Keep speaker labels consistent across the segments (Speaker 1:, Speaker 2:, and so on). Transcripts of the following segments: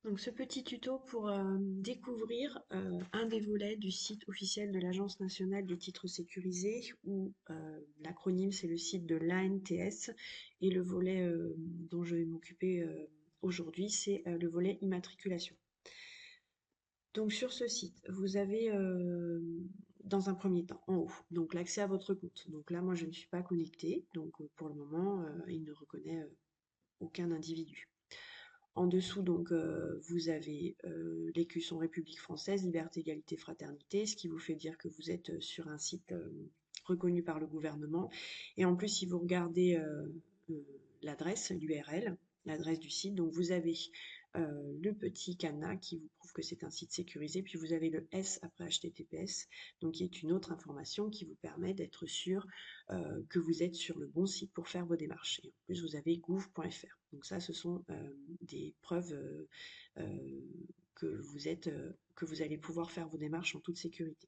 Speaker 1: Donc ce petit tuto pour découvrir un des volets du site officiel de l'Agence nationale des titres sécurisés, où l'acronyme c'est le site de l'ANTS, et le volet dont je vais m'occuper aujourd'hui, c'est le volet immatriculation. Donc sur ce site, vous avez dans un premier temps, en haut, donc l'accès à votre compte. Donc là, moi je ne suis pas connectée, donc pour le moment, il ne reconnaît aucun individu. En dessous, donc, vous avez l'écusson République française, liberté, égalité, fraternité, ce qui vous fait dire que vous êtes sur un site reconnu par le gouvernement. Et en plus, si vous regardez l'adresse, l'URL, l'adresse du site, donc vous avez le petit cadenas qui vous prouve que c'est un site sécurisé, puis vous avez le S après HTTPS, donc qui est une autre information qui vous permet d'être sûr que vous êtes sur le bon site pour faire vos démarches. Et en plus, vous avez gouv.fr. Donc ça, ce sont des preuves que vous allez pouvoir faire vos démarches en toute sécurité.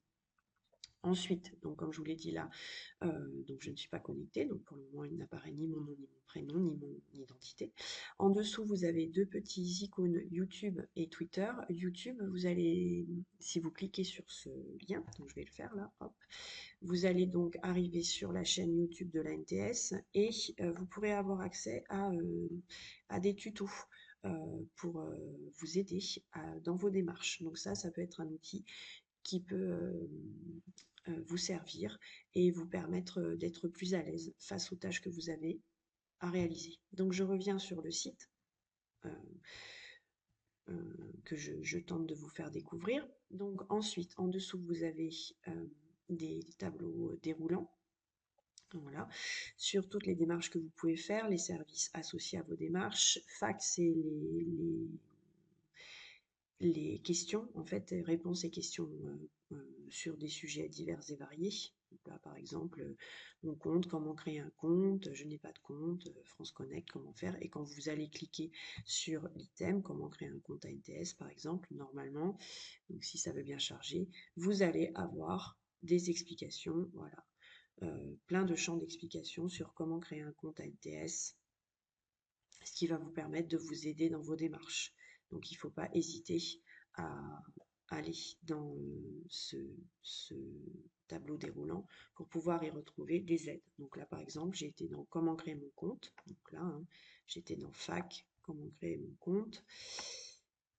Speaker 1: Ensuite, donc comme je vous l'ai dit là, donc je ne suis pas connectée, donc pour le moment il n'apparaît ni mon nom, ni mon prénom, ni mon identité. En dessous, vous avez deux petits icônes YouTube et Twitter. YouTube, vous allez, si vous cliquez sur ce lien, donc je vais le faire là, hop, vous allez donc arriver sur la chaîne YouTube de l'ANTS et vous pourrez avoir accès à des tutos pour vous aider dans vos démarches. Donc ça peut être un outil qui peut vous servir et vous permettre d'être plus à l'aise face aux tâches que vous avez à réaliser. Donc je reviens sur le site euh, que je tente de vous faire découvrir. Donc ensuite, en dessous, vous avez des tableaux déroulants. Voilà, sur toutes les démarches que vous pouvez faire, les services associés à vos démarches, fax et les questions, en fait, réponses et questions sur des sujets divers et variés. Donc là, par exemple, mon compte, comment créer un compte, je n'ai pas de compte, France Connect, comment faire. Et quand vous allez cliquer sur l'item, comment créer un compte ANTS, par exemple, normalement, donc si ça veut bien charger, vous allez avoir des explications, voilà, plein de champs d'explications sur comment créer un compte ANTS, ce qui va vous permettre de vous aider dans vos démarches. Donc il ne faut pas hésiter à aller dans ce tableau déroulant pour pouvoir y retrouver des aides. Donc là par exemple, j'ai été dans comment créer mon compte. Donc là, hein, j'étais dans fac, comment créer mon compte.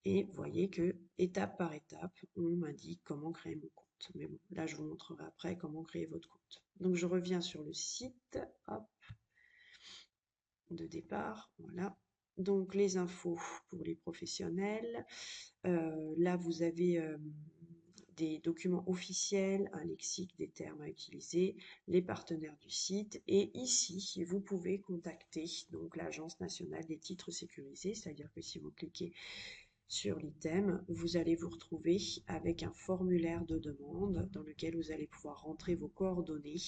Speaker 1: Et vous voyez que étape par étape, on m'indique comment créer mon compte. Mais bon, là je vous montrerai après comment créer votre compte. Donc je reviens sur le site, hop, de départ, voilà. Donc les infos pour les professionnels. Là, vous avez des documents officiels, un lexique des termes à utiliser, les partenaires du site. Et ici, vous pouvez contacter donc l'Agence nationale des titres sécurisés, c'est-à-dire que si vous cliquez sur l'item, vous allez vous retrouver avec un formulaire de demande dans lequel vous allez pouvoir rentrer vos coordonnées,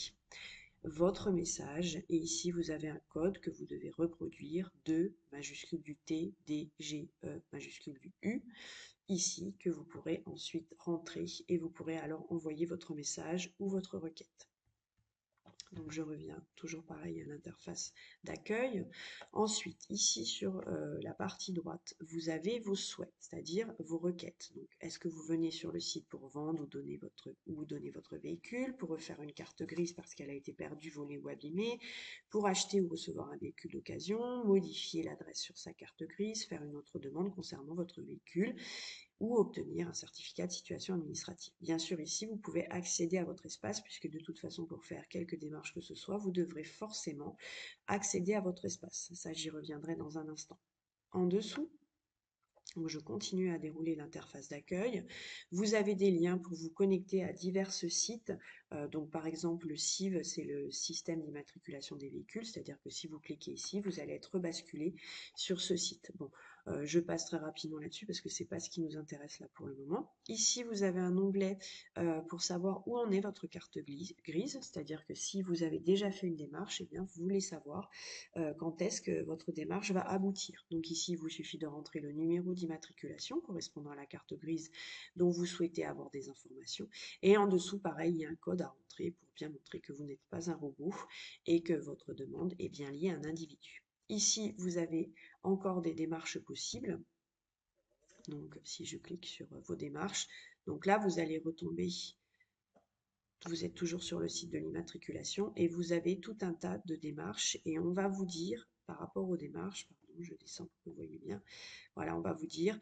Speaker 1: votre message, et ici vous avez un code que vous devez reproduire, de majuscule du T, D, G, E, majuscule du U, ici, que vous pourrez ensuite rentrer et vous pourrez alors envoyer votre message ou votre requête. Donc je reviens toujours pareil à l'interface d'accueil. Ensuite, ici sur la partie droite, vous avez vos souhaits, c'est-à-dire vos requêtes. Donc, est-ce que vous venez sur le site pour vendre ou donner votre véhicule, pour refaire une carte grise parce qu'elle a été perdue, volée ou abîmée, pour acheter ou recevoir un véhicule d'occasion, modifier l'adresse sur sa carte grise, faire une autre demande concernant votre véhicule, ou obtenir un certificat de situation administrative. Bien sûr, ici, vous pouvez accéder à votre espace, puisque de toute façon, pour faire quelque démarche que ce soit, vous devrez forcément accéder à votre espace. Ça, j'y reviendrai dans un instant. En dessous, donc je continue à dérouler l'interface d'accueil. Vous avez des liens pour vous connecter à divers sites. Donc par exemple, le SIV, c'est le système d'immatriculation des véhicules, c'est-à-dire que si vous cliquez ici, vous allez être basculé sur ce site. Bon, je passe très rapidement là-dessus parce que c'est pas ce qui nous intéresse là pour le moment. Ici, vous avez un onglet pour savoir où en est votre carte grise, c'est-à-dire que si vous avez déjà fait une démarche, eh bien, vous voulez savoir quand est-ce que votre démarche va aboutir. Donc ici, il vous suffit de rentrer le numéro d'immatriculation correspondant à la carte grise dont vous souhaitez avoir des informations. Et en dessous, pareil, il y a un code à rentrer pour bien montrer que vous n'êtes pas un robot et que votre demande est bien liée à un individu. Ici, vous avez encore des démarches possibles. Donc, si je clique sur vos démarches, donc là, vous allez retomber, vous êtes toujours sur le site de l'immatriculation et vous avez tout un tas de démarches et on va vous dire, par rapport aux démarches, pardon, je descends pour que vous voyez bien, voilà, on va vous dire,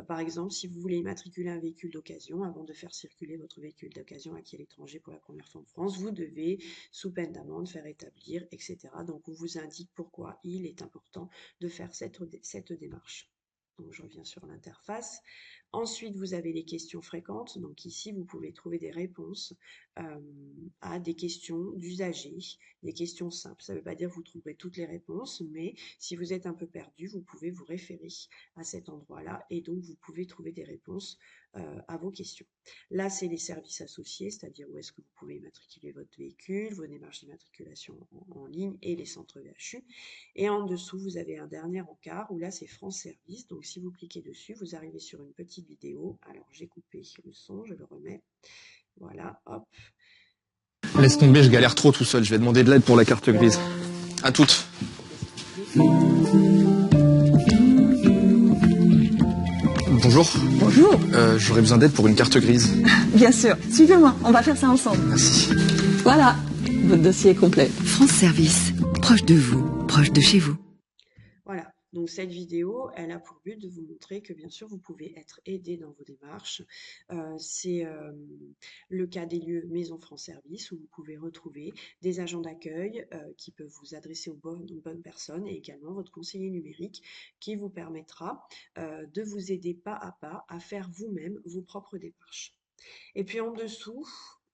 Speaker 1: par exemple, si vous voulez immatriculer un véhicule d'occasion, avant de faire circuler votre véhicule d'occasion acquis à l'étranger pour la première fois en France, vous devez, sous peine d'amende, faire établir, etc. Donc, on vous indique pourquoi il est important de faire cette démarche. Donc, je reviens sur l'interface. Ensuite, vous avez les questions fréquentes. Donc ici, vous pouvez trouver des réponses à des questions d'usagers, des questions simples. Ça ne veut pas dire que vous trouverez toutes les réponses, mais si vous êtes un peu perdu, vous pouvez vous référer à cet endroit-là et donc vous pouvez trouver des réponses à vos questions. Là, c'est les services associés, c'est-à-dire où est-ce que vous pouvez immatriculer votre véhicule, vos démarches d'immatriculation en ligne et les centres VHU. Et en dessous, vous avez un dernier encart où là, c'est France Service. Donc, si vous cliquez dessus, vous arrivez sur une petite vidéo. Alors, j'ai coupé le son, je le remets. Voilà, hop.
Speaker 2: Laisse tomber, je galère trop tout seul. Je vais demander de l'aide pour la carte grise. À toutes. Bonjour.
Speaker 3: Bonjour.
Speaker 2: J'aurais besoin d'aide pour une carte grise.
Speaker 3: Bien sûr, suivez-moi, on va faire ça ensemble.
Speaker 2: Merci.
Speaker 3: Voilà, votre dossier est complet.
Speaker 4: France Service, proche de vous, proche de chez vous.
Speaker 1: Voilà, donc cette vidéo, elle a pour but de vous montrer que bien sûr, vous pouvez être aidé dans vos démarches. C'est le cas des lieux Maison France Service où vous pouvez retrouver des agents d'accueil qui peuvent vous adresser aux bonnes personnes et également votre conseiller numérique qui vous permettra de vous aider pas à faire vous-même vos propres démarches. Et puis en dessous,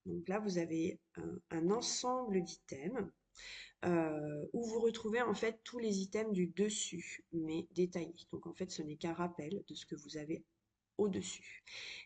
Speaker 1: donc là, vous avez un ensemble d'items où vous retrouvez en fait tous les items du dessus, mais détaillés. Donc en fait, ce n'est qu'un rappel de ce que vous avez au-dessus.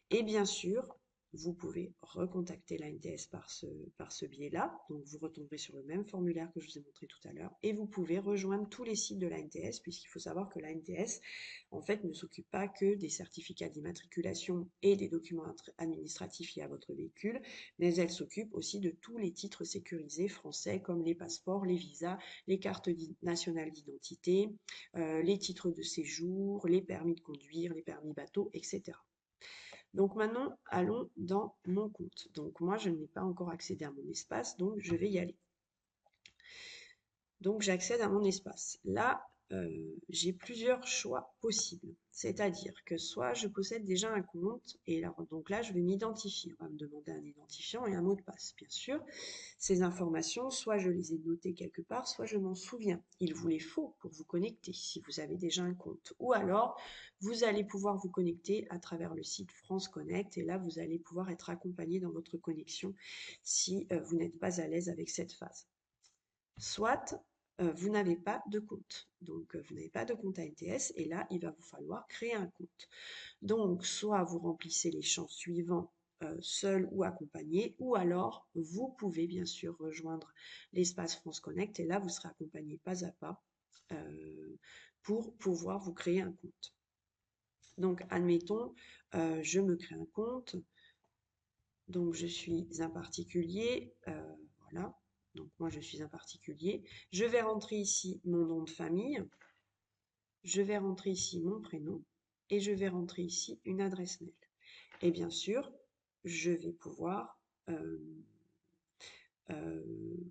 Speaker 1: Et bien sûr, vous pouvez recontacter l'ANTS par ce biais-là. Donc, vous retomberez sur le même formulaire que je vous ai montré tout à l'heure et vous pouvez rejoindre tous les sites de l'ANTS puisqu'il faut savoir que l'ANTS, en fait, ne s'occupe pas que des certificats d'immatriculation et des documents administratifs liés à votre véhicule, mais elle s'occupe aussi de tous les titres sécurisés français comme les passeports, les visas, les cartes nationales d'identité, les titres de séjour, les permis de conduire, les permis bateau, etc. Donc maintenant, allons dans mon compte. Donc moi, je n'ai pas encore accédé à mon espace, donc je vais y aller. Donc j'accède à mon espace. Là, j'ai plusieurs choix possibles. C'est-à-dire que soit je possède déjà un compte, et là, donc là, je vais m'identifier. On va me demander un identifiant et un mot de passe. Bien sûr, ces informations, soit je les ai notées quelque part, soit je m'en souviens. Il vous les faut pour vous connecter si vous avez déjà un compte. Ou alors, vous allez pouvoir vous connecter à travers le site France Connect, et là, vous allez pouvoir être accompagné dans votre connexion si vous n'êtes pas à l'aise avec cette phase. Soit vous n'avez pas de compte. Donc, vous n'avez pas de compte ANTS et là, il va vous falloir créer un compte. Donc, soit vous remplissez les champs suivants seul ou accompagné, ou alors vous pouvez bien sûr rejoindre l'espace France Connect et là, vous serez accompagné pas à pas pour pouvoir vous créer un compte. Donc, admettons, je me crée un compte. Donc, je suis un particulier. Voilà. Donc, moi, je suis un particulier. Je vais rentrer ici mon nom de famille. Je vais rentrer ici mon prénom. Et je vais rentrer ici une adresse mail. Et bien sûr, je vais pouvoir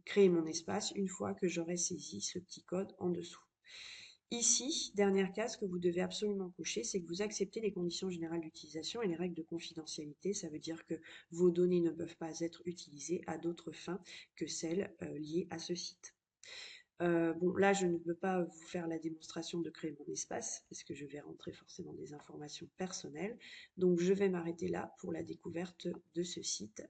Speaker 1: créer mon espace une fois que j'aurai saisi ce petit code en dessous. Ici, dernière case que vous devez absolument cocher, c'est que vous acceptez les conditions générales d'utilisation et les règles de confidentialité. Ça veut dire que vos données ne peuvent pas être utilisées à d'autres fins que celles liées à ce site. Bon, là, je ne peux pas vous faire la démonstration de créer mon espace parce que je vais rentrer forcément des informations personnelles. Donc, je vais m'arrêter là pour la découverte de ce site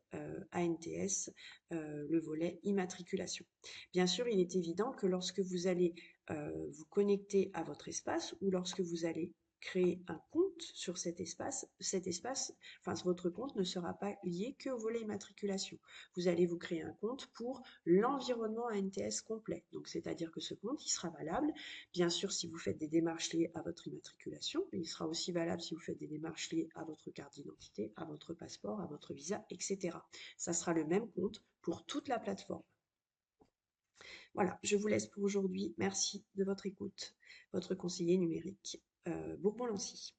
Speaker 1: ANTS, le volet immatriculation. Bien sûr, il est évident que lorsque vous allez vous connecter à votre espace ou lorsque vous allez créer un compte sur cet espace, enfin votre compte ne sera pas lié que au volet immatriculation. Vous allez vous créer un compte pour l'environnement ANTS complet. Donc, c'est-à-dire que ce compte, il sera valable, bien sûr, si vous faites des démarches liées à votre immatriculation, mais il sera aussi valable si vous faites des démarches liées à votre carte d'identité, à votre passeport, à votre visa, etc. Ça sera le même compte pour toute la plateforme. Voilà, je vous laisse pour aujourd'hui. Merci de votre écoute. Votre conseiller numérique, Bourbon-Lancy.